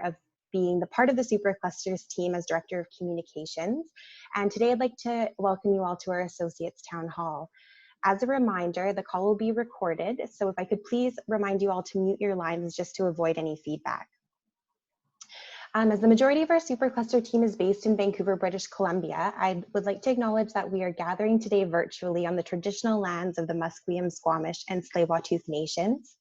of being the part of the Supercluster's team as Director of Communications. And today I'd like to welcome you all to our Associates Town Hall. As a reminder, the call will be recorded, so if I could please remind you all to mute your lines just to avoid any feedback. As the majority of our Supercluster team is based in Vancouver, British Columbia, I would like to acknowledge that we are gathering today virtually on the traditional lands of the Musqueam, Squamish, and Tsleil-Waututh Nations.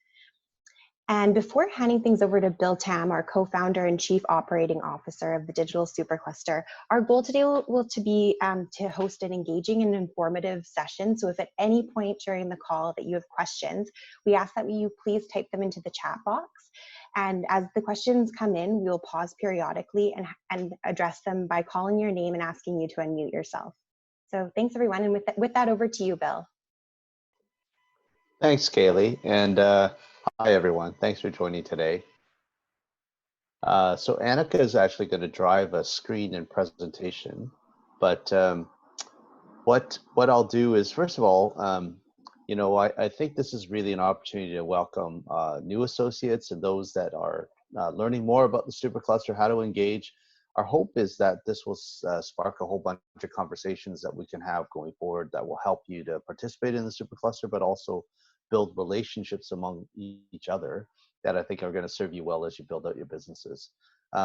And before handing things over to Bill Tam, our co-founder and chief operating officer of the Digital Supercluster, our goal today will be to host an engaging and informative session. So if at any point during the call that you have questions, we ask that you please type them into the chat box. And as the questions come in, we will pause periodically and address them by calling your name and asking you to unmute yourself. So thanks everyone, and with that over to you, Bill. Thanks, Kaylee, and hi everyone. Thanks for joining today. So Annika is actually going to drive a screen and presentation, but what I'll do is, first of all, you know, I think this is really an opportunity to welcome new associates and those that are learning more about the Supercluster, how to engage. Our hope is that this will spark a whole bunch of conversations that we can have going forward that will help you to participate in the Supercluster, but also build relationships among each other that I think are going to serve you well as you build out your businesses.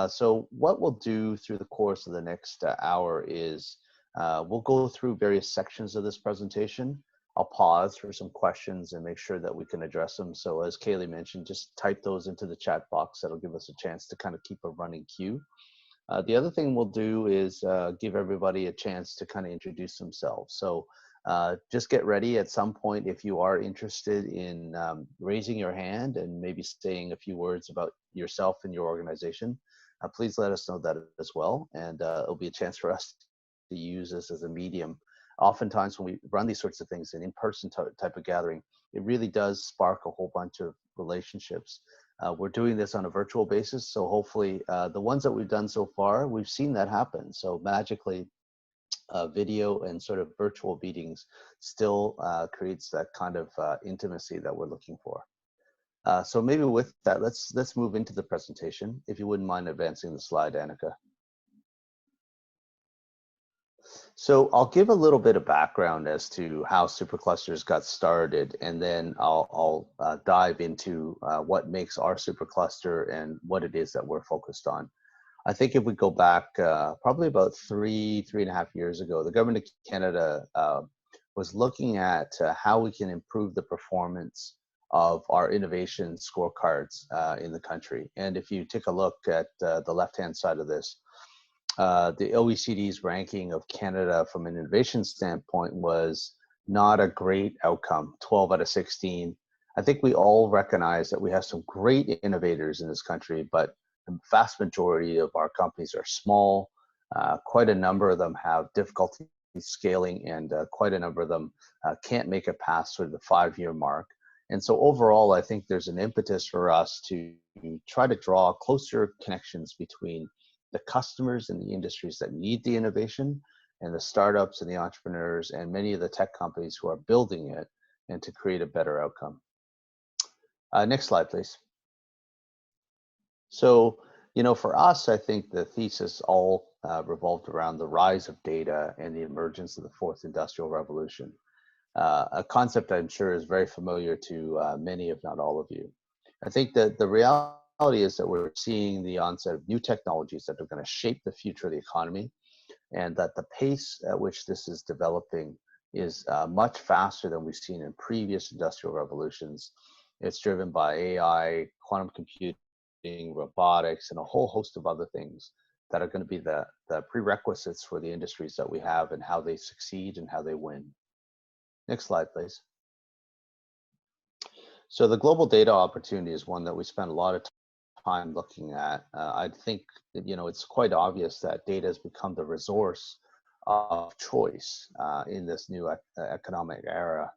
So what we'll do through the course of the next hour is we'll go through various sections of this presentation. I'll pause for some questions and make sure that we can address them. So as Kaylee mentioned, just type those into the chat box. That'll give us a chance to kind of keep a running queue. The other thing we'll do is give everybody a chance to kind of introduce themselves. So just get ready at some point if you are interested in raising your hand and maybe saying a few words about yourself and your organization. Please let us know that as well, and it'll be a chance for us to use this as a medium. Oftentimes when we run these sorts of things, an in-person type of gathering, it really does spark a whole bunch of relationships. We're doing this on a virtual basis, so hopefully the ones that we've done so far, we've seen that happen. So magically, video and sort of virtual meetings still creates that kind of intimacy that we're looking for. So maybe with that, let's move into the presentation. If you wouldn't mind advancing the slide, Annika. So I'll give a little bit of background as to how Superclusters got started, and then I'll dive into what makes our Supercluster and what it is that we're focused on. I think if we go back probably about three and a half years ago, the government of Canada was looking at how we can improve the performance of our innovation scorecards in the country. And if you take a look at the left-hand side of this, the OECD's ranking of Canada from an innovation standpoint was not a great outcome, 12 out of 16. I think we all recognize that we have some great innovators in this country, but the vast majority of our companies are small. Quite a number of them have difficulty scaling, and quite a number of them can't make it past sort of the 5-year mark. And so overall, I think there's an impetus for us to try to draw closer connections between the customers and the industries that need the innovation, and the startups and the entrepreneurs and many of the tech companies who are building it, and to create a better outcome. Next slide, please. So, you know, for us, I think the thesis all revolved around the rise of data and the emergence of the fourth industrial revolution, a concept I'm sure is very familiar to many, if not all of you. I think that the reality is that we're seeing the onset of new technologies that are going to shape the future of the economy, and that the pace at which this is developing is much faster than we've seen in previous industrial revolutions. It's driven by AI, quantum computing, robotics, and a whole host of other things that are going to be the prerequisites for the industries that we have and how they succeed and how they win. Next slide, please. So the global data opportunity is one that we spend a lot of time looking at. I think that, you know, it's quite obvious that data has become the resource of choice in this new economic era.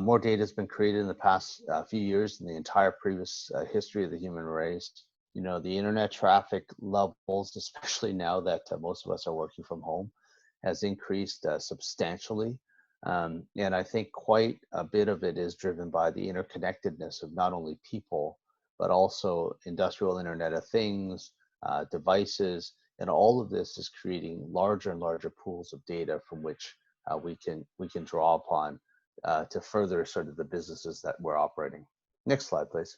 More data has been created in the past few years than the entire previous history of the human race. You know, the internet traffic levels, especially now that most of us are working from home, has increased substantially. And I think quite a bit of it is driven by the interconnectedness of not only people, but also industrial Internet of Things, devices, and all of this is creating larger and larger pools of data from which we can draw upon to further sort of the businesses that we're operating. Next slide, please.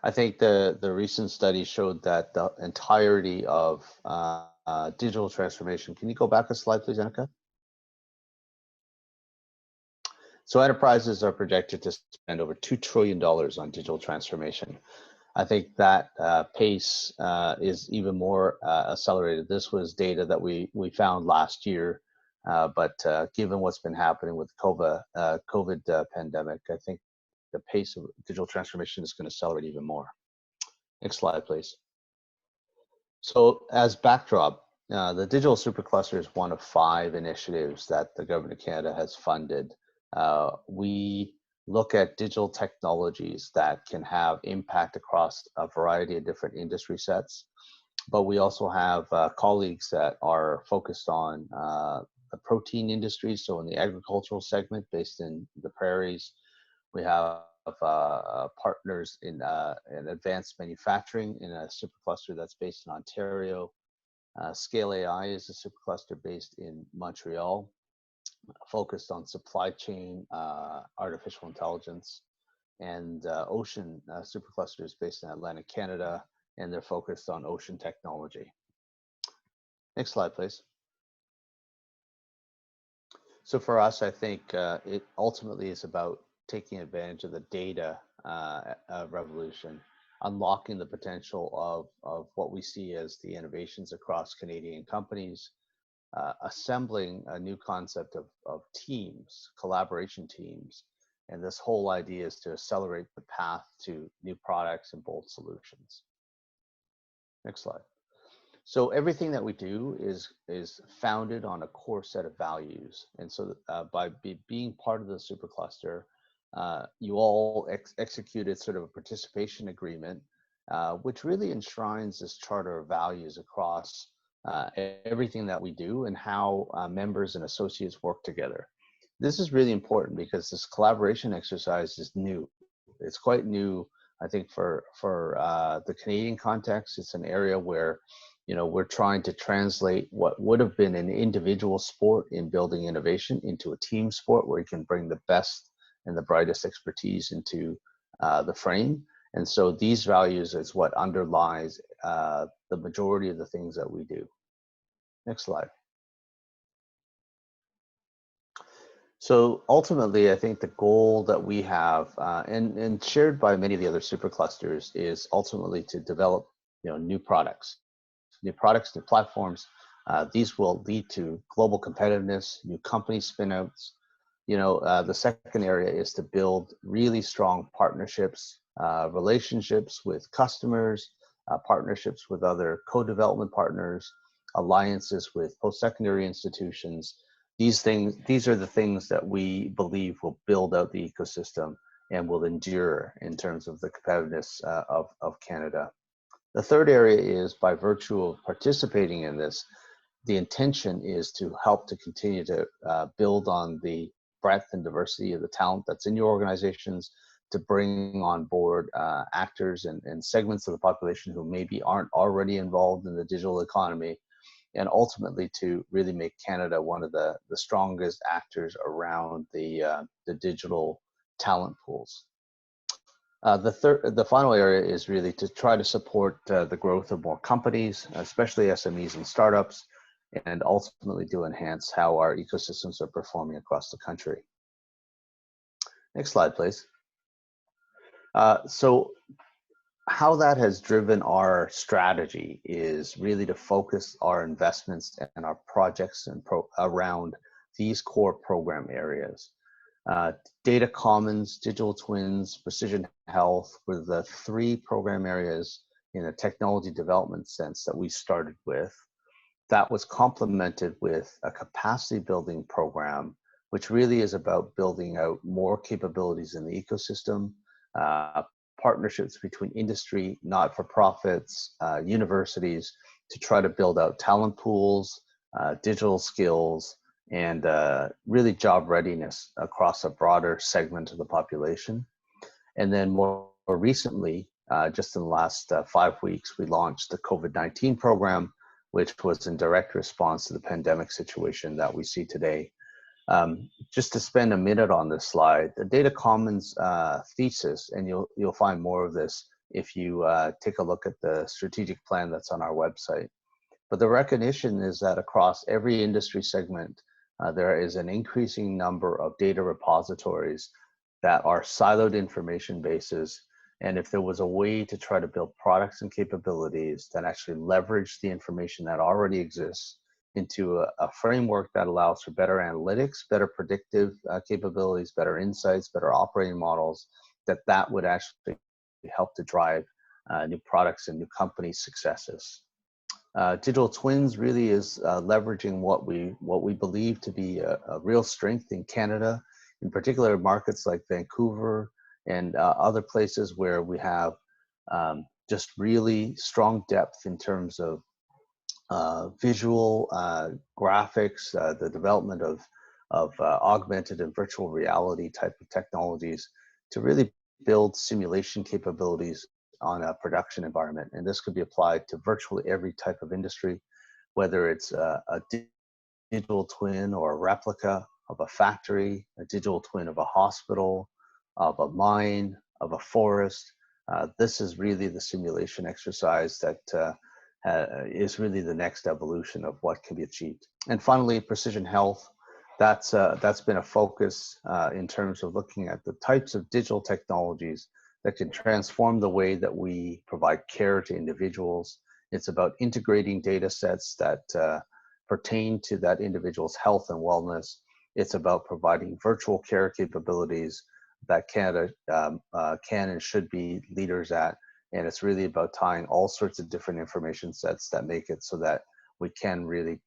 I think the recent study showed that the entirety of digital transformation. Can you go back a slide, please, Annika? So enterprises are projected to spend over $2 trillion on digital transformation. I think that pace is even more accelerated. This was data that we found last year, but given what's been happening with COVID pandemic, I think the pace of digital transformation is going to accelerate even more. Next slide, please. So as backdrop, the Digital Supercluster is one of 5 initiatives that the Government of Canada has funded. We look at digital technologies that can have impact across a variety of different industry sets, but we also have colleagues that are focused on the protein industry, so in the agricultural segment based in the prairies. We have partners in advanced manufacturing in a supercluster that's based in Ontario. Scale AI is a supercluster based in Montreal, focused on supply chain, artificial intelligence, and Ocean Supercluster is based in Atlantic Canada, and they're focused on ocean technology. Next slide, please. So for us, I think it ultimately is about taking advantage of the data revolution, unlocking the potential of what we see as the innovations across Canadian companies, assembling a new concept of teams, collaboration teams. And this whole idea is to accelerate the path to new products and bold solutions. Next slide. So everything that we do is founded on a core set of values. And so by being part of the supercluster, you all executed sort of a participation agreement, which really enshrines this charter of values across everything that we do and how members and associates work together. This is really important because this collaboration exercise is new. It's quite new, I think, for the Canadian context. It's an area where, you know, we're trying to translate what would have been an individual sport in building innovation into a team sport where you can bring the best and the brightest expertise into the frame. And so these values is what underlies the majority of the things that we do. Next slide. So ultimately, I think the goal that we have, and shared by many of the other superclusters, is ultimately to develop, you know, new products, new platforms. These will lead to global competitiveness, new company spinouts. You know, the second area is to build really strong partnerships, relationships with customers, partnerships with other co-development partners, alliances with post-secondary institutions. These are the things that we believe will build out the ecosystem and will endure in terms of the competitiveness of Canada. The third area is, by virtue of participating in this, the intention is to help to continue to build on the breadth and diversity of the talent that's in your organizations, to bring on board actors and segments of the population who maybe aren't already involved in the digital economy, and ultimately to really make Canada one of the strongest actors around the digital talent pools. The final area is really to try to support the growth of more companies, especially SMEs and startups, and ultimately to enhance how our ecosystems are performing across the country. Next slide, please. So how that has driven our strategy is really to focus our investments and our projects and around these core program areas. Data commons, digital twins, precision health were the 3 program areas in a technology development sense that we started with. That was complemented with a capacity building program, which really is about building out more capabilities in the ecosystem, partnerships between industry, not-for-profits, universities, to try to build out talent pools, digital skills, and really job readiness across a broader segment of the population. And then more recently, just in the last 5 weeks, we launched the COVID-19 program, which was in direct response to the pandemic situation that we see today. Just to spend a minute on this slide, the Data Commons thesis, and you'll find more of this if you take a look at the strategic plan that's on our website. But the recognition is that across every industry segment, there is an increasing number of data repositories that are siloed information bases. And if there was a way to try to build products and capabilities that actually leverage the information that already exists into a framework that allows for better analytics, better predictive capabilities, better insights, better operating models, that would actually help to drive new products and new company successes. Digital twins really is leveraging what we believe to be a real strength in Canada, in particular markets like Vancouver and other places where we have just really strong depth in terms of visual graphics, the development of augmented and virtual reality type of technologies to really build simulation capabilities on a production environment. And this could be applied to virtually every type of industry, whether it's a digital twin or a replica of a factory, a digital twin of a hospital, of a mine, of a forest. This is really the simulation exercise that is really the next evolution of what can be achieved. And finally, precision health. That's been a focus in terms of looking at the types of digital technologies that can transform the way that we provide care to individuals. It's about integrating data sets that pertain to that individual's health and wellness. It's about providing virtual care capabilities that Canada can and should be leaders at. And it's really about tying all sorts of different information sets that make it so that we can really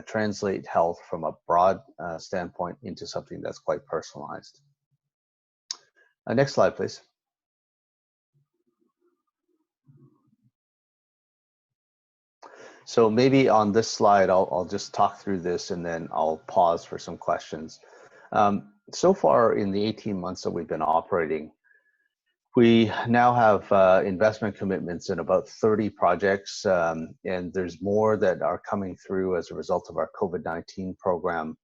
translate health from a broad standpoint into something that's quite personalized. Next slide, please. So maybe on this slide, I'll just talk through this and then I'll pause for some questions. So far in the 18 months that we've been operating, we now have investment commitments in about 30 projects, and there's more that are coming through as a result of our COVID-19 program.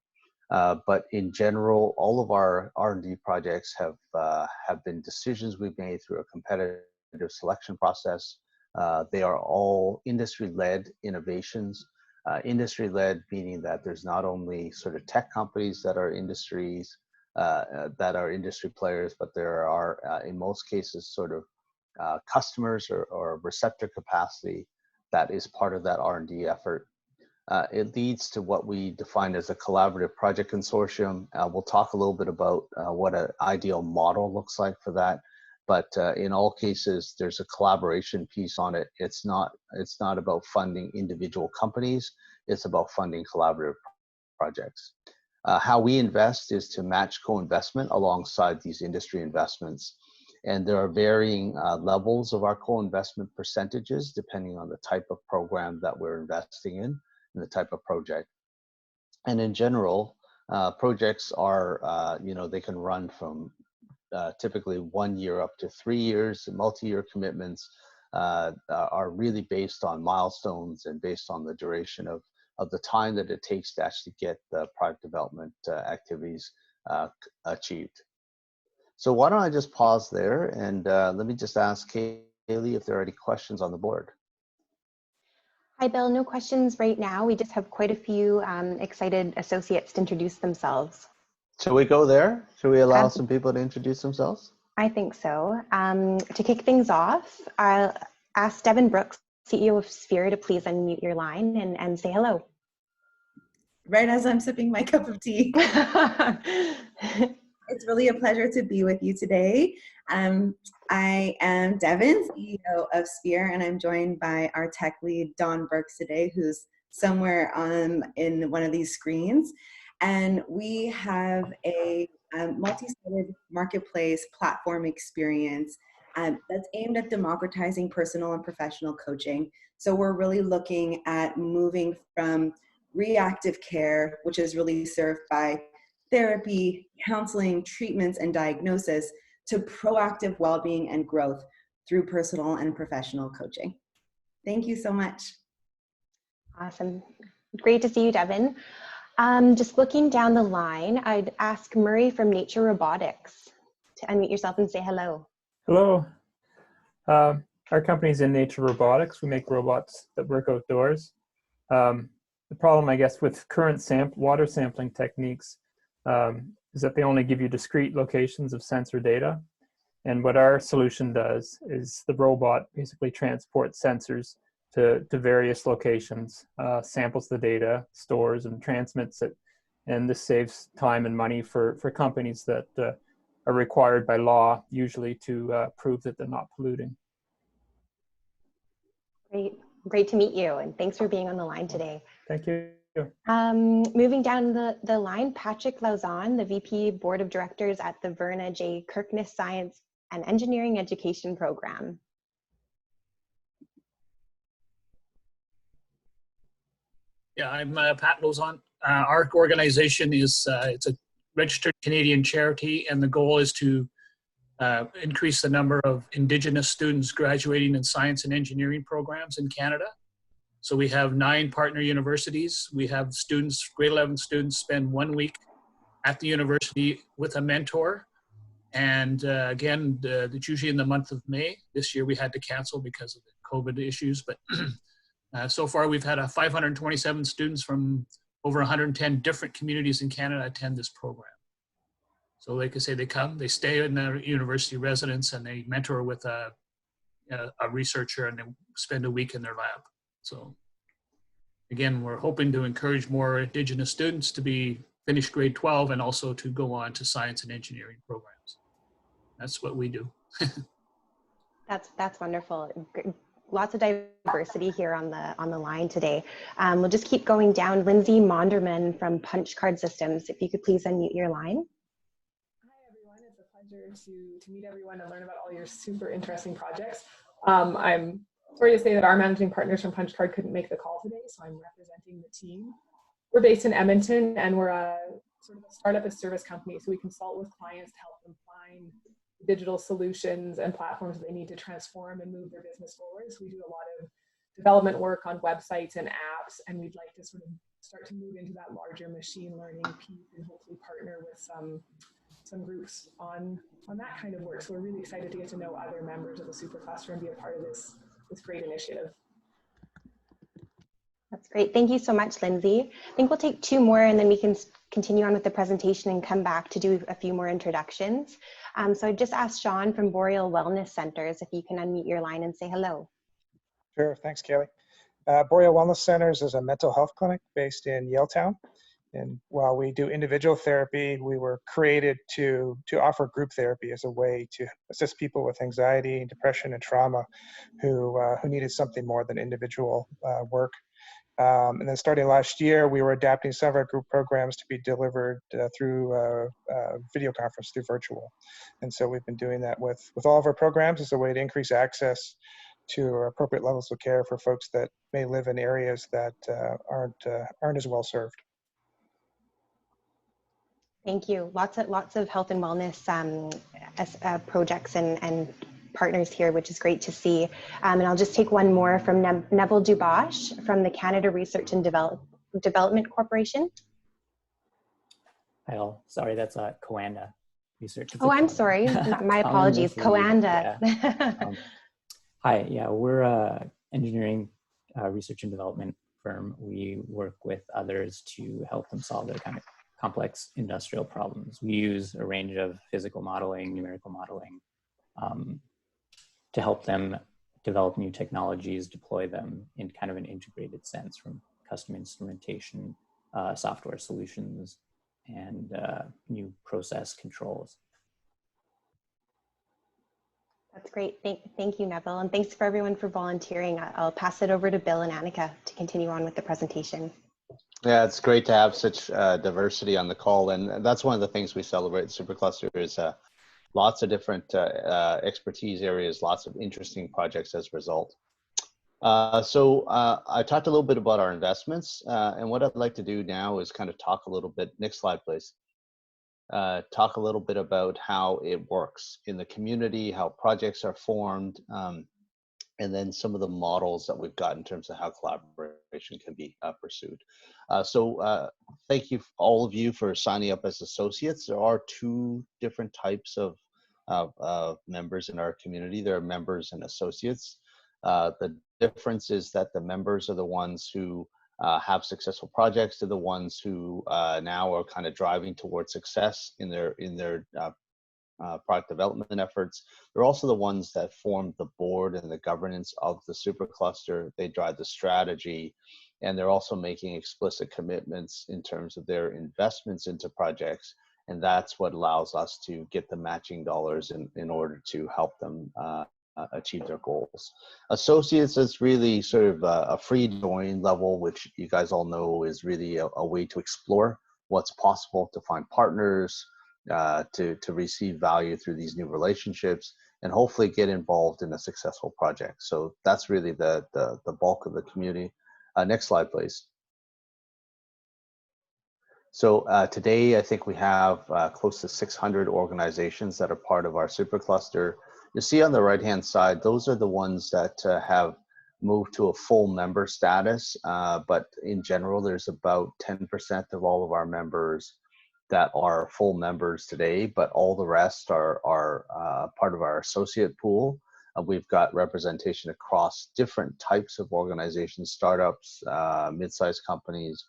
But in general, all of our R&D projects have been decisions we've made through a competitive selection process. They are all industry-led innovations. Industry-led meaning that there's not only sort of tech companies that are industry players, but there are in most cases sort of customers or receptor capacity that is part of that R&D effort. It leads to what we define as a collaborative project consortium. We'll talk a little bit about what an ideal model looks like for that. But in all cases, there's a collaboration piece on it. It's not about funding individual companies. It's about funding collaborative projects. How we invest is to match co-investment alongside these industry investments. And there are varying levels of our co-investment percentages depending on the type of program that we're investing in and the type of project. And in general, projects are, they can run from typically 1 year up to 3 years. Multi-year commitments are really based on milestones and based on the duration of the time that it takes to actually get the product development activities achieved. So why don't I just pause there and let me just ask Kaylee if there are any questions on the board. Hi, Bill. No questions right now. We just have quite a few excited associates to introduce themselves. Shall we go there? Shall we allow some people to introduce themselves? I think so. To kick things off, I'll ask Devin Brooks, CEO of Sphere, to please unmute your line and say hello. Right as I'm sipping my cup of tea. It's really a pleasure to be with you today. I am Devin, CEO of Sphere, and I'm joined by our tech lead, Don Brooks, today, who's somewhere in one of these screens. And we have a multi-sided marketplace platform experience that's aimed at democratizing personal and professional coaching. So we're really looking at moving from reactive care, which is really served by therapy, counseling, treatments, and diagnosis, to proactive well-being and growth through personal and professional coaching. Thank you so much. Awesome. Great to see you, Devin. Just looking down the line, I'd ask Murray from Nature Robotics to unmute yourself and say hello. Hello. Our company's in Nature Robotics. We make robots that work outdoors. The problem, I guess, with current water sampling techniques is that they only give you discrete locations of sensor data. And what our solution does is the robot basically transports sensors to various locations, samples the data, stores and transmits it. And this saves time and money for companies that are required by law, usually to prove that they're not polluting. Great to meet you, and thanks for being on the line today. Thank you. Moving down the line, Patrick Lauzon, the VP Board of Directors at the Verna J. Kirkness Science and Engineering Education Program. Yeah, I'm Pat Lauzon. Our organization is it's a registered Canadian charity, and the goal is to increase the number of Indigenous students graduating in science and engineering programs in Canada. So we have 9 partner universities. We have students, grade 11 students, spend 1 week at the university with a mentor. And again, it's usually in the month of May. This year we had to cancel because of the COVID issues, but so far we've had 527 students from over 110 different communities in Canada attend this program. So like I say, they come, they stay in their university residence, and they mentor with a researcher, and they spend a week in their lab. So again, we're hoping to encourage more Indigenous students to finish grade 12 and also to go on to science and engineering programs. That's what we do. That's wonderful. Lots of diversity here on the line today. We'll just keep going down. Lindsay Monderman from Punch Card Systems, if you could please unmute your line. To meet everyone and learn about all your super interesting projects. I'm sorry to say that our managing partners from Punch Card couldn't make the call today, so I'm representing the team. We're based in Edmonton, and we're a sort of a startup as service company, so we consult with clients to help them find digital solutions and platforms that they need to transform and move their business forward. So we do a lot of development work on websites and apps, and we'd like to sort of start to move into that larger machine learning piece and hopefully partner with some groups on that kind of work. So we're really excited to get to know other members of the Supercluster and be a part of this great initiative. That's great. Thank you so much, Lindsay. I think we'll take 2 more, and then we can continue on with the presentation and come back to do a few more introductions. So I just asked Sean from Boreal Wellness Centers if you can unmute your line and say hello. Sure, thanks, Kaylee. Boreal Wellness Centers is a mental health clinic based in Yaletown. And while we do individual therapy, we were created to offer group therapy as a way to assist people with anxiety, depression, and trauma who needed something more than individual work. And then starting last year, we were adapting some of our group programs to be delivered through video conference, through virtual. And so we've been doing that with all of our programs as a way to increase access to appropriate levels of care for folks that may live in areas that aren't as well served. Thank you. Lots of health and wellness projects and partners here, which is great to see. And I'll just take one more from Neville Dubosh from the Canada Research and Development Corporation. Hi all. Sorry, that's Coanda Research. Oh, I'm sorry. My apologies. Coanda. Yeah. Hi. Yeah, we're engineering research and development firm. We work with others to help them solve their kind of complex industrial problems. We use a range of physical modeling, numerical modeling, to help them develop new technologies, deploy them in kind of an integrated sense, from custom instrumentation, software solutions, and new process controls. That's great. Thank you, Neville. And thanks for everyone for volunteering. I'll pass it over to Bill and Annika to continue on with the presentation. Yeah, it's great to have such diversity on the call, and that's one of the things we celebrate at Supercluster is lots of different expertise areas, lots of interesting projects as a result. I talked a little bit about our investments, and what I'd like to do now is kind of talk a little bit, next slide please, talk a little bit about how it works in the community, how projects are formed, and then some of the models that we've got in terms of how collaboration can be pursued. Thank you, all of you, for signing up as associates. There are two different types of members in our community. There are members and associates. The difference is that the members are the ones who have successful projects. They're the ones who now are kind of driving towards success in their product development efforts. They're also the ones that form the board and the governance of the supercluster. They drive the strategy, and they're also making explicit commitments in terms of their investments into projects. And that's what allows us to get the matching dollars in order to help them achieve their goals. Associates is really sort of a free join level, which you guys all know is really a way to explore what's possible, to find partners, to receive value through these new relationships, and hopefully get involved in a successful project. So that's really the bulk of the community. Next slide, please. So today, I think we have close to 600 organizations that are part of our supercluster. You see on the right-hand side, those are the ones that have moved to a full member status, but in general, there's about 10% of all of our members that are full members today, but all the rest are part of our associate pool. We've got representation across different types of organizations, startups, mid-sized companies.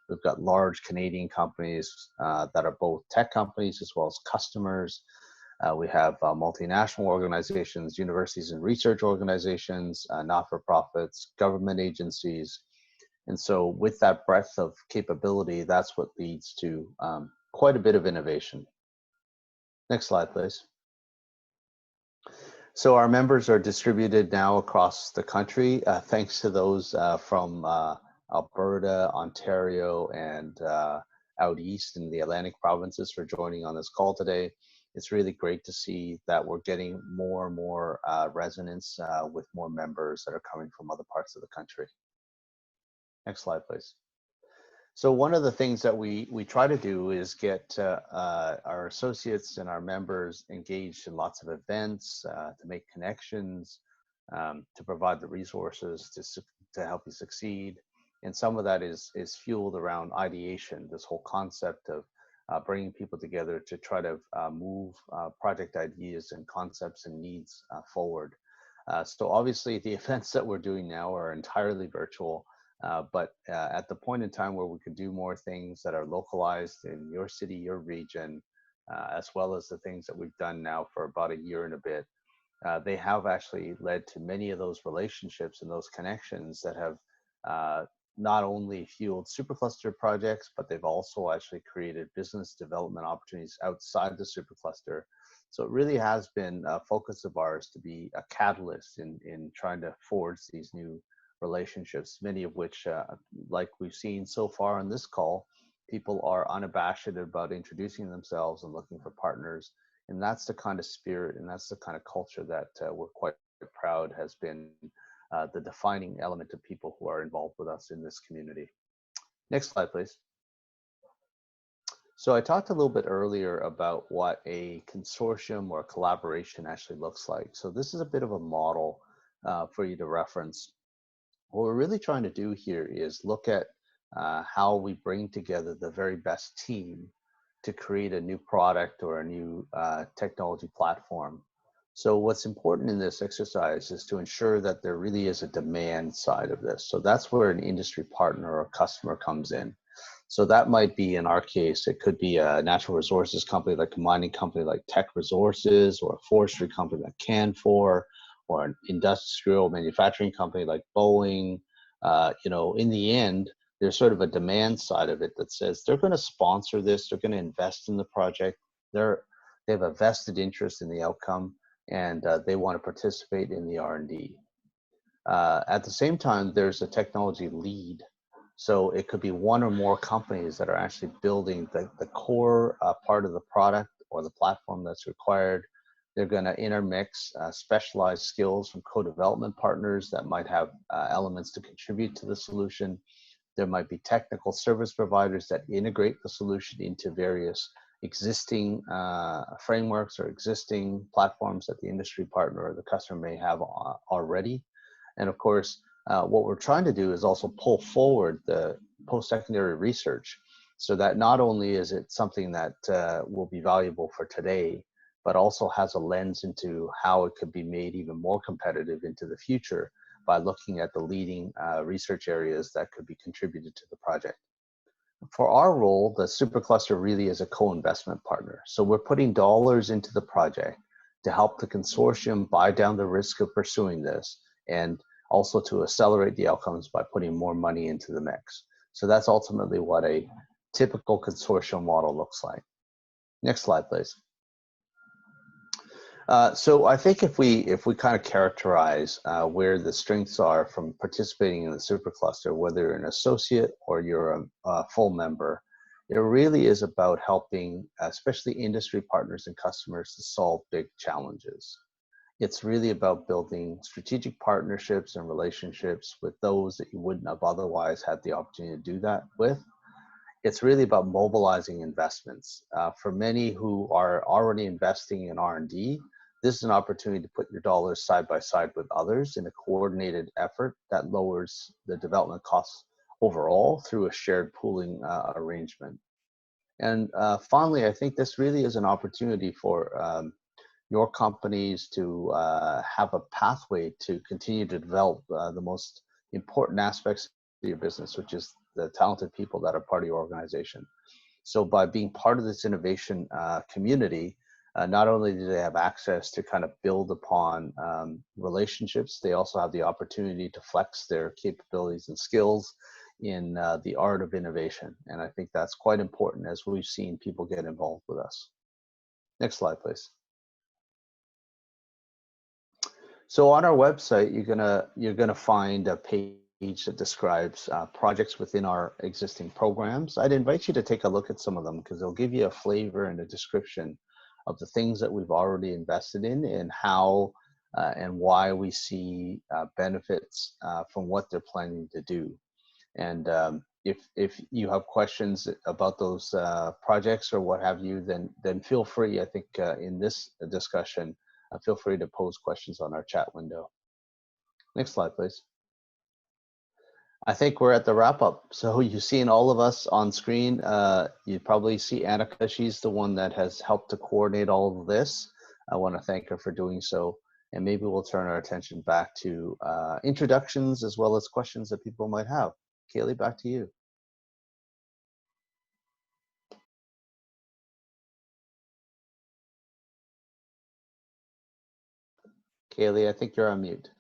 We've got large Canadian companies that are both tech companies as well as customers. We have multinational organizations, universities and research organizations, not-for-profits, government agencies. And so with that breadth of capability, that's what leads to quite a bit of innovation. Next slide, please. So our members are distributed now across the country, thanks to those from Alberta, Ontario, and out east in the Atlantic provinces for joining on this call today. It's really great to see that we're getting more and more resonance with more members that are coming from other parts of the country. Next slide, please. So one of the things that we try to do is get our associates and our members engaged in lots of events, to make connections, to provide the resources to help you succeed. And some of that is fueled around ideation, this whole concept of bringing people together to try to move project ideas and concepts and needs forward. So obviously the events that we're doing now are entirely virtual. But at the point in time where we could do more things that are localized in your city, your region, as well as the things that we've done now for about a year and a bit, they have actually led to many of those relationships and those connections that have not only fueled supercluster projects, but they've also actually created business development opportunities outside the supercluster. So it really has been a focus of ours to be a catalyst in trying to forge these new relationships, many of which, like we've seen so far on this call, people are unabashed about introducing themselves and looking for partners. And that's the kind of spirit and that's the kind of culture that we're quite proud has been the defining element of people who are involved with us in this community. Next slide, please. So I talked a little bit earlier about what a consortium or collaboration actually looks like. So this is a bit of a model for you to reference. What we're really trying to do here is look at how we bring together the very best team to create a new product or a new technology platform. So what's important in this exercise is to ensure that there really is a demand side of this. So that's where an industry partner or customer comes in. So that might be, in our case, it could be a natural resources company like a mining company like Tech Resources, or a forestry company like Canfor, or an industrial manufacturing company like Boeing. You know, in the end, there's sort of a demand side of it that says they're going to sponsor this, they're going to invest in the project, they have a vested interest in the outcome, and they want to participate in the R&D. At the same time, there's a technology lead. So it could be one or more companies that are actually building the core part of the product or the platform that's required. They're going to intermix specialized skills from co-development partners that might have elements to contribute to the solution. There might be technical service providers that integrate the solution into various existing frameworks or existing platforms that the industry partner or the customer may have already. And of course, what we're trying to do is also pull forward the post-secondary research so that not only is it something that will be valuable for today, but also has a lens into how it could be made even more competitive into the future by looking at the leading research areas that could be contributed to the project. For our role, the Supercluster really is a co-investment partner. So we're putting dollars into the project to help the consortium buy down the risk of pursuing this, and also to accelerate the outcomes by putting more money into the mix. So that's ultimately what a typical consortium model looks like. Next slide, please. So I think if we kind of characterize where the strengths are from participating in the Supercluster, whether you're an associate or you're a full member, it really is about helping, especially industry partners and customers, to solve big challenges. It's really about building strategic partnerships and relationships with those that you wouldn't have otherwise had the opportunity to do that with. It's really about mobilizing investments. For many who are already investing in R&D, this is an opportunity to put your dollars side by side with others in a coordinated effort that lowers the development costs overall through a shared pooling arrangement. And finally, I think this really is an opportunity for your companies to have a pathway to continue to develop the most important aspects of your business, which is the talented people that are part of your organization. So by being part of this innovation community, not only do they have access to kind of build upon relationships, they also have the opportunity to flex their capabilities and skills in the art of innovation. And I think that's quite important as we've seen people get involved with us. Next slide, please. So on our website, you're gonna find a page that describes projects within our existing programs. I'd invite you to take a look at some of them because they'll give you a flavor and a description of the things that we've already invested in and how and why we see benefits from what they're planning to do. And if you have questions about those projects or what have you, then feel free, I think in this discussion, feel free to pose questions on our chat window. Next slide, please. I think we're at the wrap up. So you've seen all of us on screen. You probably see Annika. She's the one that has helped to coordinate all of this. I want to thank her for doing so. And maybe we'll turn our attention back to introductions as well as questions that people might have. Kaylee, back to you. Kaylee, I think you're on mute.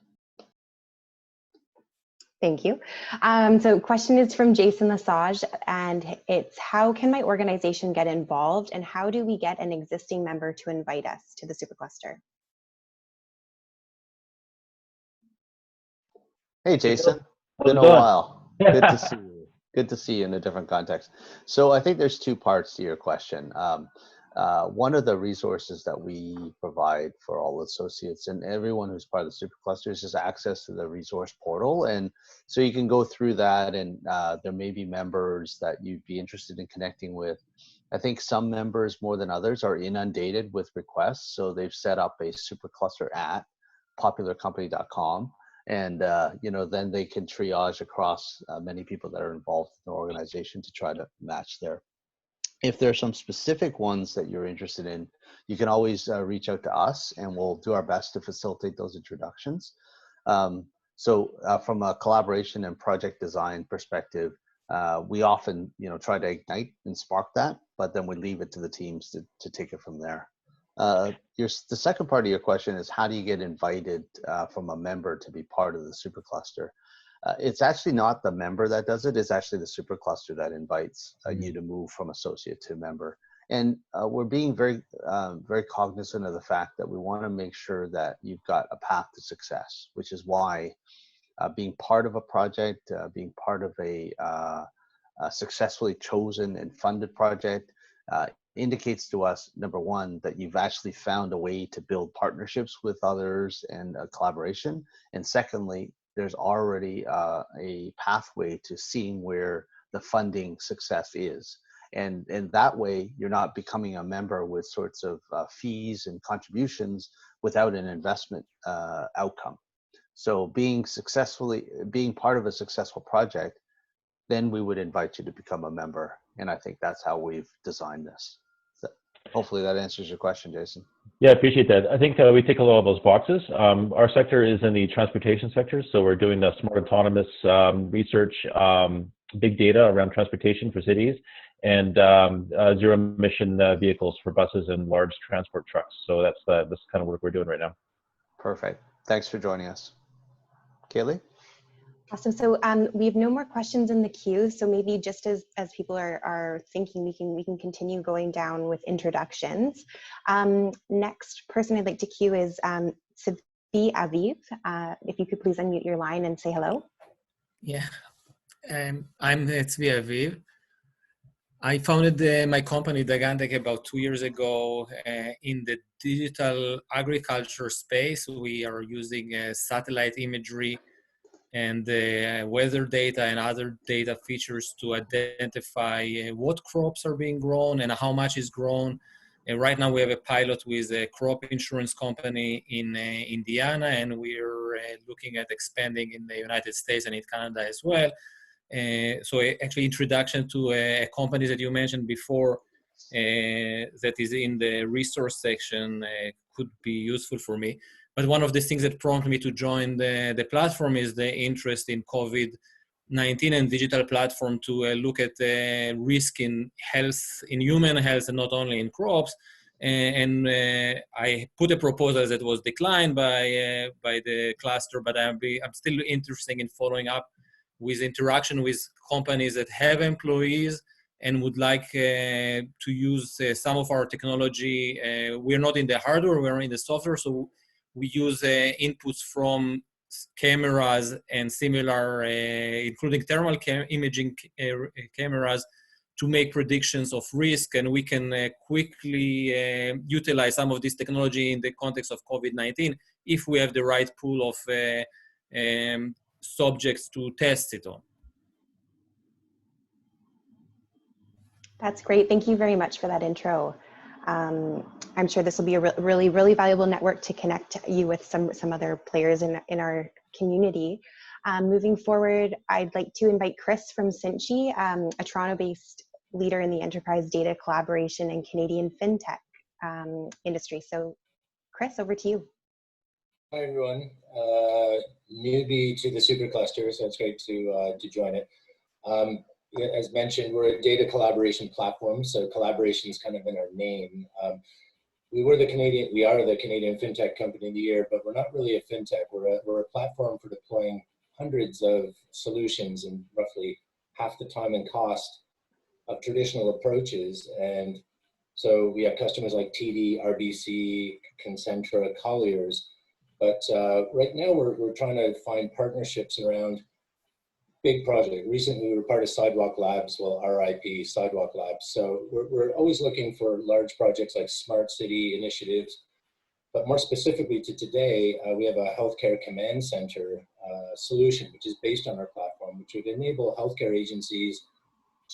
Thank you. So question is from Jason Lesage, and it's, how can my organization get involved and how do we get an existing member to invite us to the Supercluster? Hey, Jason. Been a while. Good to see you. Good to see you in a different context. So I think there's two parts to your question. One of the resources that we provide for all associates and everyone who's part of the Supercluster is just access to the resource portal. And so you can go through that, and there may be members that you'd be interested in connecting with. I think some members more than others are inundated with requests. So they've set up a Supercluster at popularcompany.com. And then they can triage across many people that are involved in the organization to try to match there. If there are some specific ones that you're interested in, you can always reach out to us and we'll do our best to facilitate those introductions. So from a collaboration and project design perspective, we often try to ignite and spark that, but then we leave it to the teams to take it from there. The second part of your question is, how do you get invited from a member to be part of the Supercluster? It's actually not the member that does it. It's actually the Supercluster that invites you to move from associate to member. And we're being very, very cognizant of the fact that we want to make sure that you've got a path to success, which is why being part of a project, being part of a successfully chosen and funded project indicates to us, number one, that you've actually found a way to build partnerships with others and collaboration. And secondly, there's already a pathway to seeing where the funding success is. And that way, you're not becoming a member with sorts of fees and contributions without an investment outcome. So being part of a successful project, then we would invite you to become a member. And I think that's how we've designed this. So hopefully that answers your question, Jason. Yeah, I appreciate that. I think we tick a lot of those boxes. Our sector is in the transportation sector, so we're doing the smart autonomous research, big data around transportation for cities, and zero emission vehicles for buses and large transport trucks. So that's this kind of work we're doing right now. Perfect. Thanks for joining us. Kaylee? Awesome. So we have no more questions in the queue. So maybe just as people are thinking, we can continue going down with introductions. Next person I'd like to queue is Tzvi Aviv. If you could please unmute your line and say hello. Yeah, I'm Tzvi Aviv. I founded my company, Dagantech, about 2 years ago in the digital agriculture space. We are using satellite imagery and weather data and other data features to identify what crops are being grown and how much is grown. And right now we have a pilot with a crop insurance company in Indiana, and we're looking at expanding in the United States and in Canada as well. So actually introduction to a company that you mentioned before that is in the resource section could be useful for me. But one of the things that prompted me to join the platform is the interest in COVID-19 and digital platform to look at risk in health, in human health, and not only in crops. And I put a proposal that was declined by the cluster, but I'm still interested in following up with interaction with companies that have employees and would like to use some of our technology. We're not in the hardware, we're in the software, so we use inputs from cameras and similar, including thermal imaging cameras, to make predictions of risk, and we can quickly utilize some of this technology in the context of COVID-19 if we have the right pool of subjects to test it on. That's great. Thank you very much for that intro. I'm sure this will be a really valuable network to connect you with some other players in our community. Moving forward, I'd like to invite Chris from Cinchi, a Toronto-based leader in the enterprise data collaboration and Canadian fintech industry. So Chris, over to you. Hi everyone, newbie to the Supercluster, so it's great to join it. As mentioned, we're a data collaboration platform, so collaboration is kind of in our name. We are the Canadian FinTech Company of the Year, but we're not really a FinTech. We're a platform for deploying hundreds of solutions in roughly half the time and cost of traditional approaches. And so we have customers like TD, RBC, Concentra, Colliers. But right now we're trying to find partnerships around big projects. Recently we were part of Sidewalk Labs, well, RIP, Sidewalk Labs. So we're always looking for large projects like smart city initiatives. But more specifically to today, we have a healthcare command center solution, which is based on our platform, which would enable healthcare agencies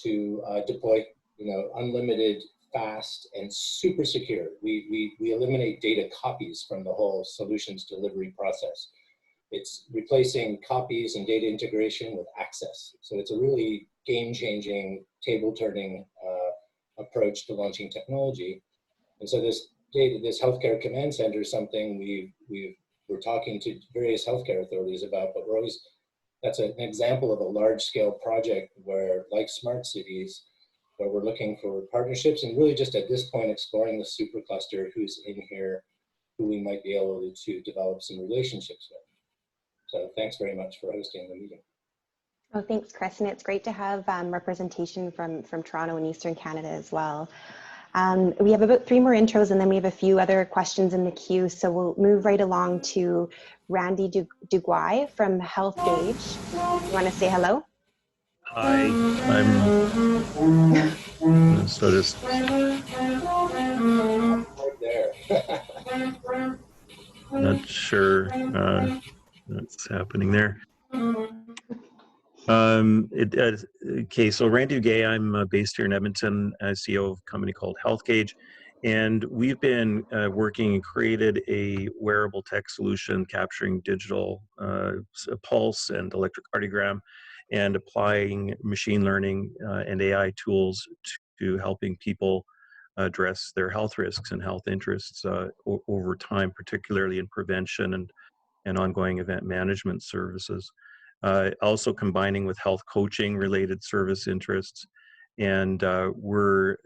to deploy, unlimited, fast, and super secure. We eliminate data copies from the whole solutions delivery process. It's replacing copies and data integration with access. So it's a really game-changing, table-turning approach to launching technology. And so this healthcare command center is something we're talking to various healthcare authorities about, but that's an example of a large-scale project where, like smart cities, where we're looking for partnerships and really just at this point exploring the Supercluster who's in here, who we might be able to develop some relationships with. So thanks very much for hosting the meeting. Oh, thanks, Chris. And it's great to have representation from Toronto and Eastern Canada as well. We have about 3 more intros and then we have a few other questions in the queue. So we'll move right along to Randy Duguay from Health Gauge. You want to say hello? Hi, I'm so just Right there. not sure what's happening there. Okay, so Randy Gay, I'm based here in Edmonton, CEO of a company called HealthGauge, and we've been working and created a wearable tech solution capturing digital pulse and electrocardiogram and applying machine learning and AI tools to helping people address their health risks and health interests over time, particularly in prevention and ongoing event management services. Also combining with health coaching related service interests. And we're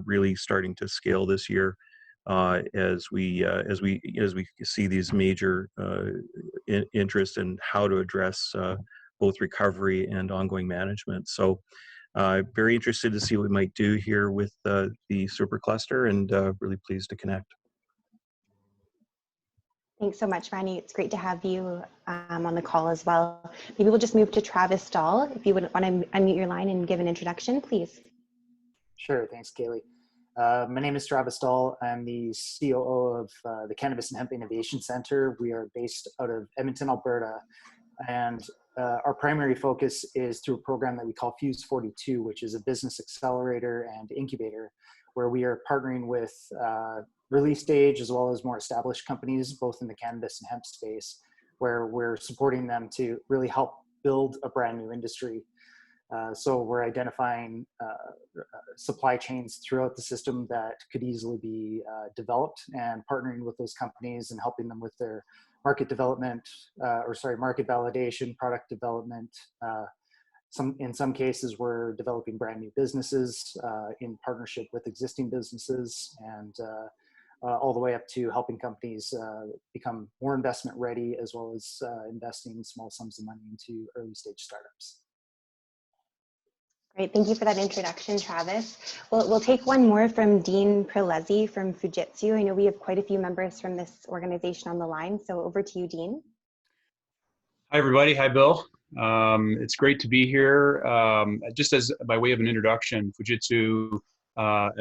really starting to scale this year as we see these major interests in how to address both recovery and ongoing management. So very interested to see what we might do here with the Supercluster, and really pleased to connect. Thanks so much, Randy. It's great to have you on the call as well. Maybe we'll just move to Travis Stahl. If you would want to unmute your line and give an introduction, please. Sure, thanks, Kaylee. My name is Travis Stahl. I'm the COO of the Cannabis and Hemp Innovation Center. We are based out of Edmonton, Alberta, and our primary focus is through a program that we call Fuse 42, which is a business accelerator and incubator, where we are partnering with release stage as well as more established companies, both in the cannabis and hemp space, where we're supporting them to really help build a brand new industry. So we're identifying supply chains throughout the system that could easily be developed, and partnering with those companies and helping them with their market development, market validation, product development. In some cases, we're developing brand new businesses in partnership with existing businesses, and all the way up to helping companies become more investment ready, as well as investing small sums of money into early stage startups. Great, thank you for that introduction, Travis. We'll take one more from Dean Prelezi from Fujitsu. I know we have quite a few members from this organization on the line, so over to you, Dean. Hi, everybody. Hi, Bill. It's great to be here. Just as by way of an introduction, Fujitsu,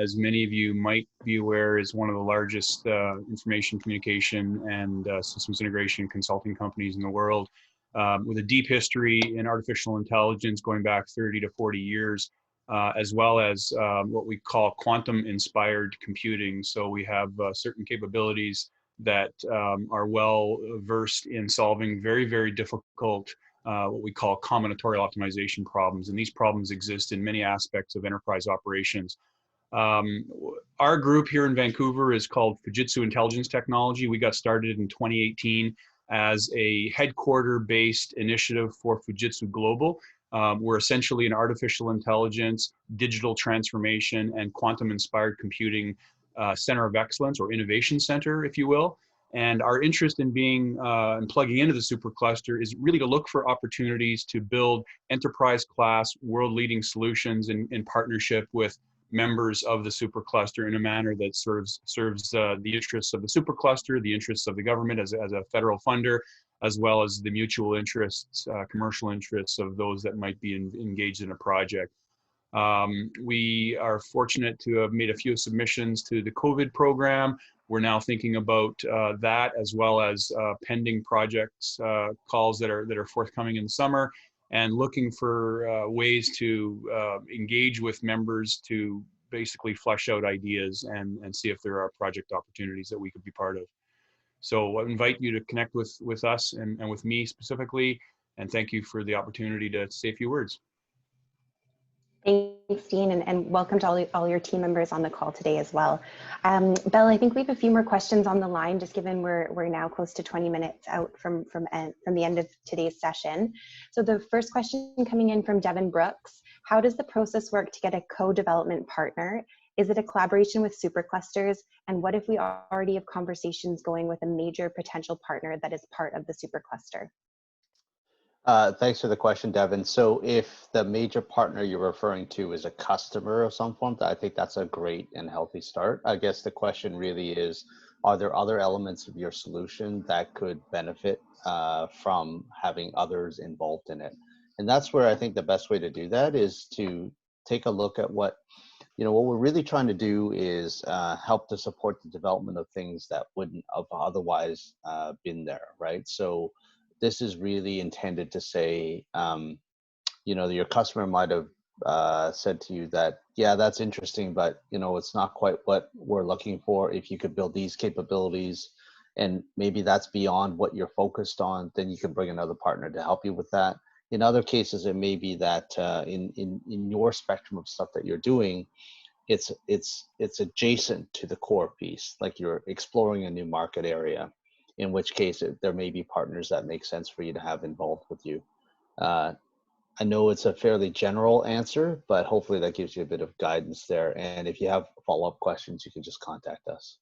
as many of you might be aware, is one of the largest information communication and systems integration consulting companies in the world, with a deep history in artificial intelligence going back 30 to 40 years, as well as what we call quantum-inspired computing. So we have certain capabilities that are well versed in solving very, very difficult what we call combinatorial optimization problems. And these problems exist in many aspects of enterprise operations. Our group here in Vancouver is called Fujitsu Intelligence Technology. We got started in 2018 as a headquarter-based initiative for Fujitsu Global. We're essentially an artificial intelligence, digital transformation, and quantum-inspired computing center of excellence, or innovation center, if you will. And our interest in being and plugging into the Supercluster is really to look for opportunities to build enterprise-class, world-leading solutions in partnership with members of the Supercluster in a manner that serves the interests of the Supercluster, the interests of the government as a federal funder, as well as the mutual interests, commercial interests of those that might be engaged in a project. We are fortunate to have made a few submissions to the COVID program. We're now thinking about that, as well as pending projects calls that are forthcoming in the summer, and looking for ways to engage with members to basically flesh out ideas and see if there are project opportunities that we could be part of. So I invite you to connect with us and with me specifically, and thank you for the opportunity to say a few words. Thanks, Dean, and welcome to all your team members on the call today as well. Belle, I think we have a few more questions on the line, just given we're now close to 20 minutes out from the end of today's session. So the first question coming in from Devin Brooks: how does the process work to get a co-development partner? Is it a collaboration with Superclusters? And what if we already have conversations going with a major potential partner that is part of the Supercluster? Thanks for the question, Devin. So if the major partner you're referring to is a customer of some form, I think that's a great and healthy start. I guess the question really is, are there other elements of your solution that could benefit from having others involved in it? And that's where I think the best way to do that is to take a look at what we're really trying to do is help to support the development of things that wouldn't have otherwise been there, right? So this is really intended to say, your customer might have said to you that, yeah, that's interesting, but it's not quite what we're looking for. If you could build these capabilities, and maybe that's beyond what you're focused on, then you can bring another partner to help you with that. In other cases, it may be that in your spectrum of stuff that you're doing, it's adjacent to the core piece, like you're exploring a new market area, in which case there may be partners that make sense for you to have involved with you. I know it's a fairly general answer, but hopefully that gives you a bit of guidance there. And if you have follow-up questions, you can just contact us.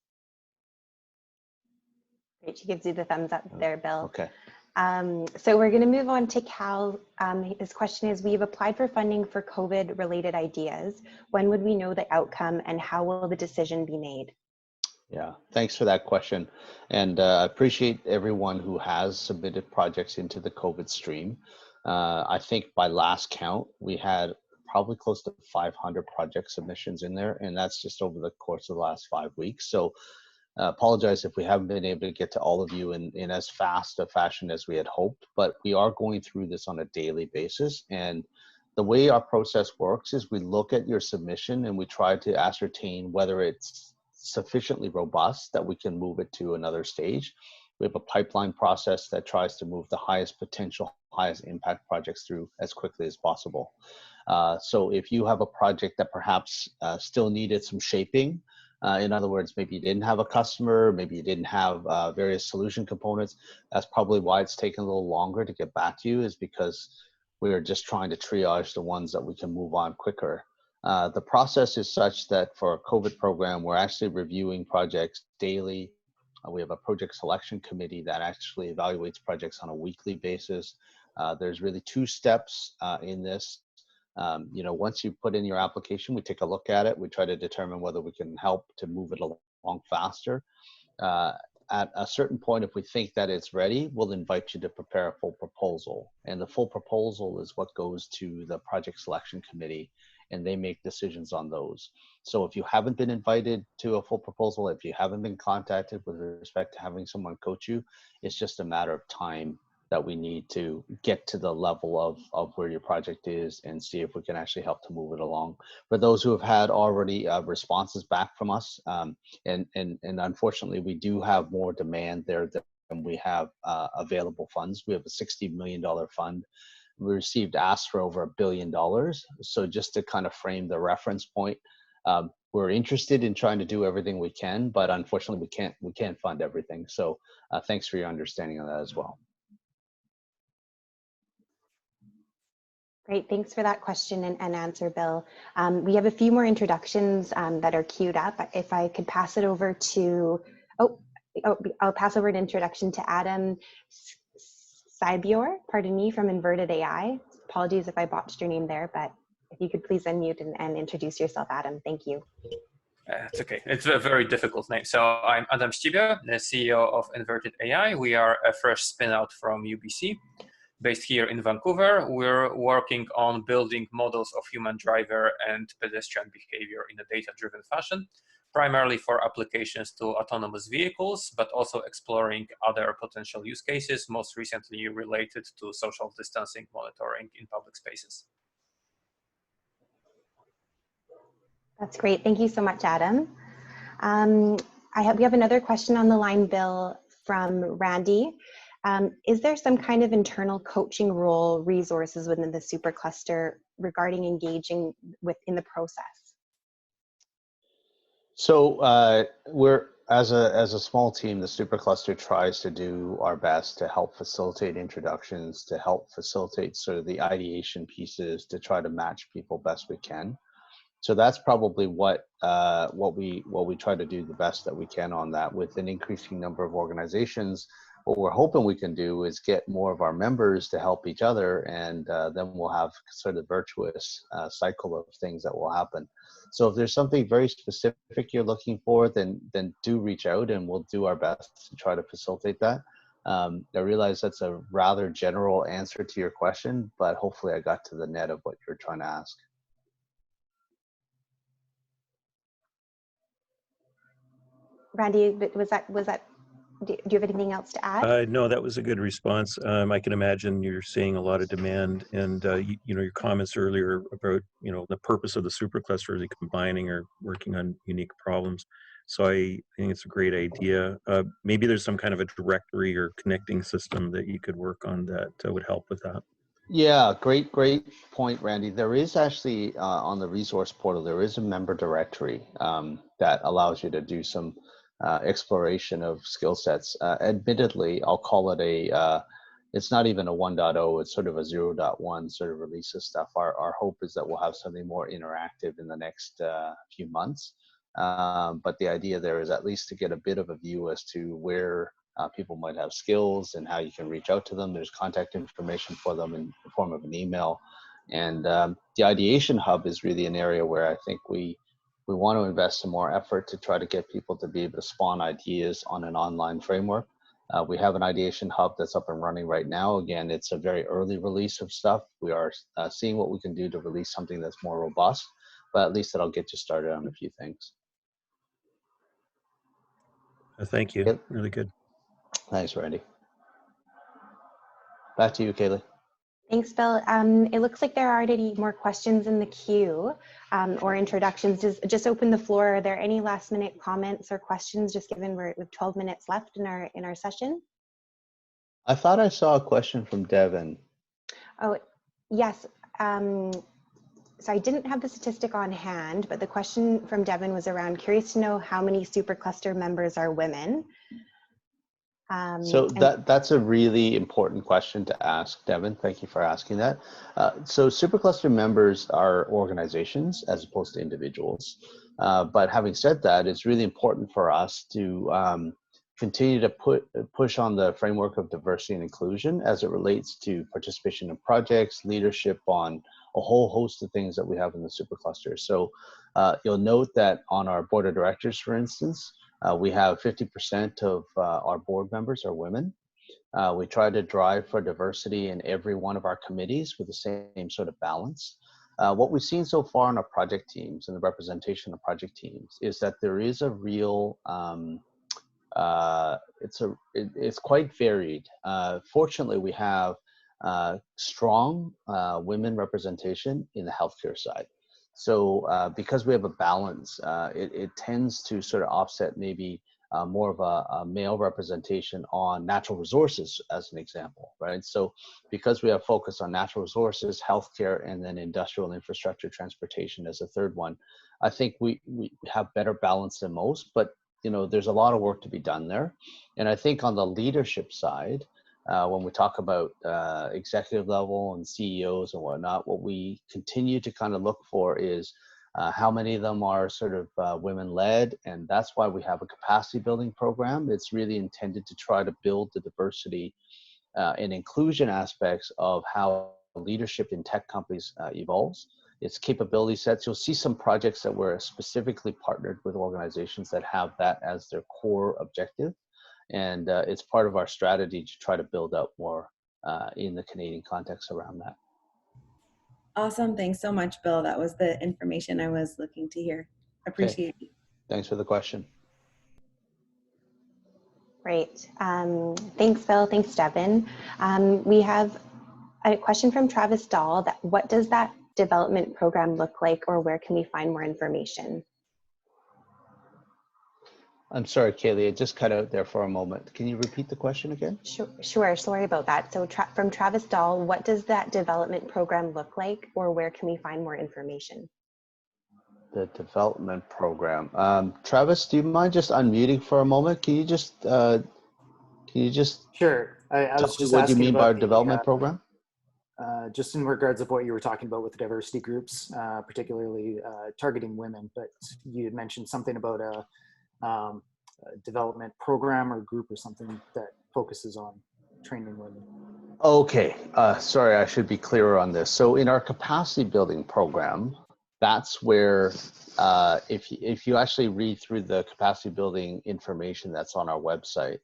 Great, she gives you the thumbs up there, Bill. Okay. So we're going to move on to Cal. His question is, we've applied for funding for COVID-related ideas. When would we know the outcome, and how will the decision be made? Yeah, thanks for that question. And I appreciate everyone who has submitted projects into the COVID stream. I think by last count, we had probably close to 500 project submissions in there, and that's just over the course of the last 5 weeks. So apologize if we haven't been able to get to all of you in as fast a fashion as we had hoped, but we are going through this on a daily basis. And the way our process works is we look at your submission and we try to ascertain whether it's sufficiently robust that we can move it to another stage. We have a pipeline process that tries to move the highest potential, highest impact projects through as quickly as possible. So if you have a project that perhaps still needed some shaping, in other words, maybe you didn't have a customer, maybe you didn't have various solution components, that's probably why it's taken a little longer to get back to you, is because we are just trying to triage the ones that we can move on quicker. The process is such that for a COVID program, we're actually reviewing projects daily. We have a project selection committee that actually evaluates projects on a weekly basis. There's really 2 steps in this. Once you put in your application, we take a look at it. We try to determine whether we can help to move it along faster. At a certain point, if we think that it's ready, we'll invite you to prepare a full proposal. And the full proposal is what goes to the project selection committee, and they make decisions on those. So if you haven't been invited to a full proposal, if you haven't been contacted with respect to having someone coach you, it's just a matter of time that we need to get to the level of where your project is and see if we can actually help to move it along. For those who have had already responses back from us, and unfortunately we do have more demand there than we have available funds. We have a $60 million fund. We received asks for over $1 billion. So just to kind of frame the reference point, we're interested in trying to do everything we can, but unfortunately we can't fund everything. So thanks for your understanding of that as well. Great, thanks for that question and answer, Bill. We have a few more introductions that are queued up. If I could pass it over to, I'll pass over an introduction to Adam Saibior, pardon me, from Inverted AI. Apologies if I botched your name there, but if you could please unmute and introduce yourself, Adam. Thank you. It's okay. It's a very difficult name. So I'm Adam Saibior, the CEO of Inverted AI. We are a fresh spin-out from UBC. Based here in Vancouver. We're working on building models of human driver and pedestrian behavior in a data-driven fashion, primarily for applications to autonomous vehicles, but also exploring other potential use cases, most recently related to social distancing monitoring in public spaces. That's great. Thank you so much, Adam. We have another question on the line, Bill, from Randy. Is there some kind of internal coaching role resources within the Supercluster regarding engaging within the process? So we're as a small team, the Supercluster tries to do our best to help facilitate introductions, to help facilitate sort of the ideation pieces, to try to match people best we can. So that's probably what we try to do the best that we can on that. With an increasing number of organizations, what we're hoping we can do is get more of our members to help each other, and then we'll have sort of virtuous cycle of things that will happen. So if there's something very specific you're looking for, then do reach out and we'll do our best to try to facilitate that. I realize that's a rather general answer to your question, but hopefully I got to the net of what you're trying to ask. Randy, do you have anything else to add? No, that was a good response. I can imagine you're seeing a lot of demand, and your comments earlier about the purpose of the supercluster is combining or working on unique problems. So I think it's a great idea. Maybe there's some kind of a directory or connecting system that you could work on that would help with that. Yeah, great point, Randy. There is actually on the resource portal, there is a member directory that allows you to do some exploration of skill sets. Admittedly, I'll call it it's not even a 1.0, it's sort of a 0.1 sort of release of stuff. Our hope is that we'll have something more interactive in the next few months. But the idea there is at least to get a bit of a view as to where people might have skills and how you can reach out to them. There's contact information for them in the form of an email. And the ideation hub is really an area where I think we want to invest some more effort to try to get people to be able to spawn ideas on an online framework. We have an ideation hub that's up and running right now. Again, it's a very early release of stuff. We are seeing what we can do to release something that's more robust, but at least that'll get you started on a few things. Thank you. Yep. Really good. Thanks, Randy. Back to you, Kaylee. Thanks, Bill. It looks like there are already more questions in the queue or introductions. Just open the floor. Are there any last minute comments or questions, just given we have 12 minutes left in our session? I thought I saw a question from Devin. Oh, yes. So I didn't have the statistic on hand, but the question from Devin was around curious to know how many Supercluster members are women. So that's a really important question to ask, Devin. Thank you for asking that. So Supercluster members are organizations as opposed to individuals. But having said that, it's really important for us to continue to push on the framework of diversity and inclusion as it relates to participation in projects, leadership on a whole host of things that we have in the Supercluster. So you'll note that on our board of directors, for instance, we have 50% of our board members are women. We try to drive for diversity in every one of our committees with the same sort of balance. What we've seen so far in our project teams and the representation of project teams is that there is a real, it's quite varied. Fortunately, we have strong women representation in the healthcare side. So because we have a balance, it tends to sort of offset maybe more of a male representation on natural resources, as an example, right? So because we have focus on natural resources, healthcare, and then industrial infrastructure, transportation as a third one, I think we have better balance than most, but there's a lot of work to be done there. And I think on the leadership side, when we talk about executive level and CEOs and whatnot, what we continue to kind of look for is how many of them are sort of women-led, and that's why we have a capacity building program. It's really intended to try to build the diversity and inclusion aspects of how leadership in tech companies evolves. Its capability sets. You'll see some projects that were specifically partnered with organizations that have that as their core objective. And it's part of our strategy to try to build up more in the Canadian context around that. Awesome. Thanks so much, Bill. That was the information I was looking to hear. Appreciate it. Thanks for the question. Great. Thanks, Bill. Thanks, Devin. We have a question from Travis Dahl. What does that development program look like, or where can we find more information? I'm sorry, Kaylee, it just cut out there for a moment. Can you repeat the question again? Sure. Sorry about that. So from Travis Dahl, what does that development program look like, or where can we find more information? The development program. Travis, do you mind just unmuting for a moment? Can you just Sure. I was just what you asking mean about by development program? Just in regards of what you were talking about with the diversity groups, particularly targeting women, but you had mentioned something about a development program or group or something that focuses on training women. Okay, sorry, I should be clearer on this. So in our capacity building program, that's where if you actually read through the capacity building information that's on our website,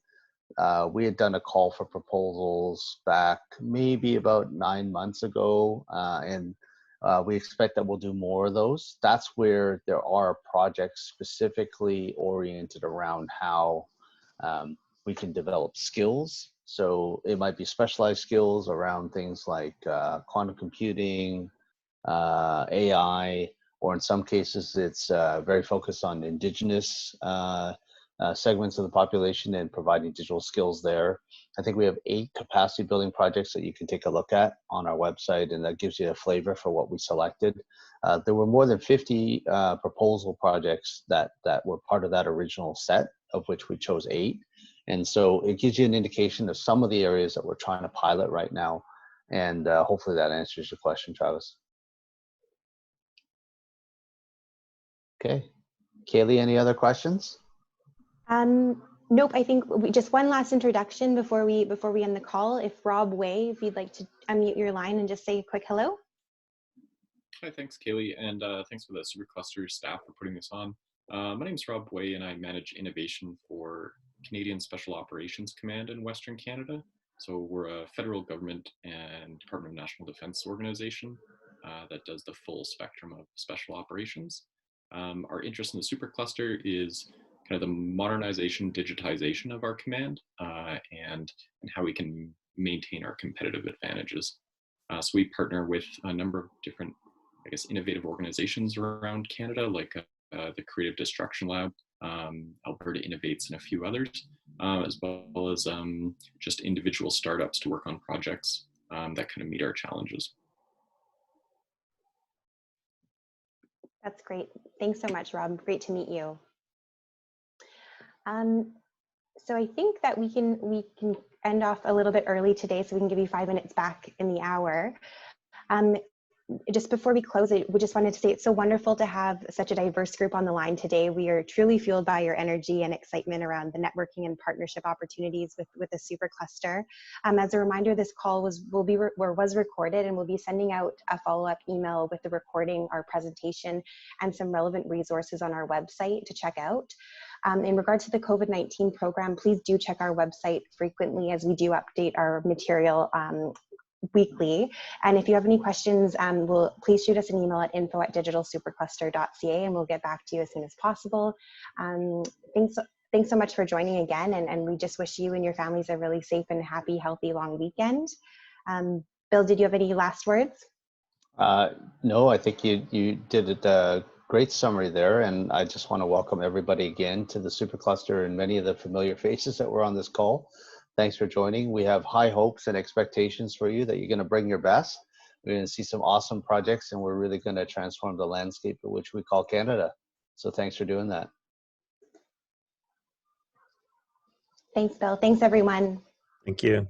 we had done a call for proposals back maybe about 9 months ago, and we expect that we'll do more of those. That's where there are projects specifically oriented around how we can develop skills. So it might be specialized skills around things like quantum computing, AI, or in some cases it's very focused on indigenous segments of the population and providing digital skills there. I think we have 8 capacity building projects that you can take a look at on our website, and that gives you a flavor for what we selected. There were more than 50 proposal projects that were part of that original set, of which we chose 8. And so it gives you an indication of some of the areas that we're trying to pilot right now. And hopefully that answers your question, Travis. Okay. Kaylee, any other questions? Nope. I think just one last introduction before we end the call. If Rob Way, if you'd like to unmute your line and just say a quick hello. Hi, thanks, Kaylee, and thanks for the Supercluster staff for putting this on. My name is Rob Way, and I manage innovation for Canadian Special Operations Command in Western Canada. So we're a federal government and Department of National Defense organization that does the full spectrum of special operations. Our interest in the Supercluster is kind of the modernization, digitization of our command, and how we can maintain our competitive advantages. So we partner with a number of different, I guess, innovative organizations around Canada, like the Creative Destruction Lab, Alberta Innovates, and a few others, as well as just individual startups to work on projects that kind of meet our challenges. That's great. Thanks so much, Rob. Great to meet you. So I think that we can end off a little bit early today, so we can give you 5 minutes back in the hour. Just before we close it, we just wanted to say it's so wonderful to have such a diverse group on the line today. We are truly fueled by your energy and excitement around the networking and partnership opportunities with the Supercluster. As a reminder, this call was recorded, and we'll be sending out a follow-up email with the recording, our presentation, and some relevant resources on our website to check out. In regard to the COVID-19 program, please do check our website frequently, as we do update our material weekly. And if you have any questions, please shoot us an email at info@digitalsupercluster.ca, and we'll get back to you as soon as possible. Thanks so much for joining again, and we just wish you and your families a really safe and happy, healthy, long weekend. Bill, did you have any last words? No, I think you did a great summary there, and I just want to welcome everybody again to the Supercluster and many of the familiar faces that were on this call. Thanks for joining. We have high hopes and expectations for you that you're going to bring your best. We're going to see some awesome projects, and we're really going to transform the landscape of which we call Canada. So thanks for doing that. Thanks, Bill. Thanks, everyone. Thank you.